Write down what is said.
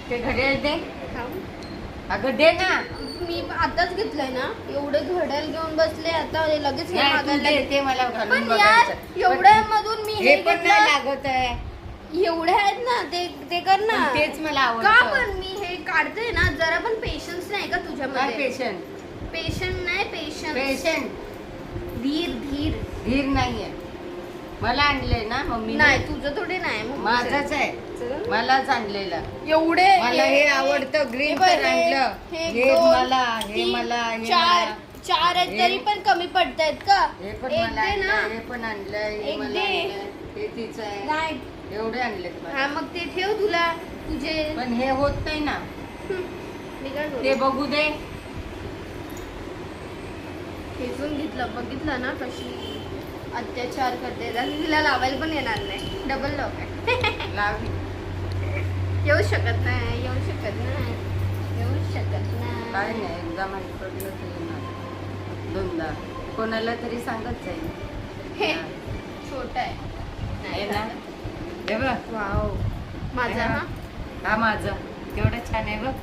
ते घड्याळ दे. थांब. अगं दे ना. मी आताच घेतलंय ना, एवढे घड्याळ घेऊन बसले आता लगेच हे नाही, तू मागायला दे, ते मला घालून पण बघायचं. यार एवढ्या मधून मी हे पण नाही घेतलं. लागत आहे. एवढे आहेत ना, ते कर ना. पण तेच मला का आवडतं. पण मी हे काढते ना, जरा पण पेशन्स नाही का काय तुझ्यामध्ये? पेशंट? पेशंट नाही, पेशन्स. पेशंट धीर धीर धीर नाहीये. मला आणलंय ना मम्मी. नाही, तुझं थोडे नाही मग माझाच आहे. चल. मलाच आणलेलं. एवढे मला हे आवडतं. ग्रीन बघ, पण आणलं. हे दोन, मला, हे तीन, मला, हे चार मला. चार आहेत हे- तरी पण कमी पडतायत का? हे पण एक मला दे ना. आणलं, हे पण आणलंय, हे एक मला दे. आणलंय, हे तिचं आहे. नाही. एवढे आणलेत मला. हा मग ते ठेव तुला तुझे. पण हे होत नाही ना. मी काय करू? ते बघू दे. खेचून घेतलं, बघितलं ना कशी अत्याचार करते. आणि तिला लावायला पण येणार नाही. डबल लॉक आहे. लाव. येऊ शकत नाही, येऊ शकत नाही, येऊ शकत काय नाही. नाही, एकदा माहित पडलं तर येणार. दोनदा कोणाला तरी सांगत जाईल. हे हा. छोट आहे. हे नाही ना. चालत. हे बघ. वाव. माझा हा हा माझं केवढं छान आहे बघ.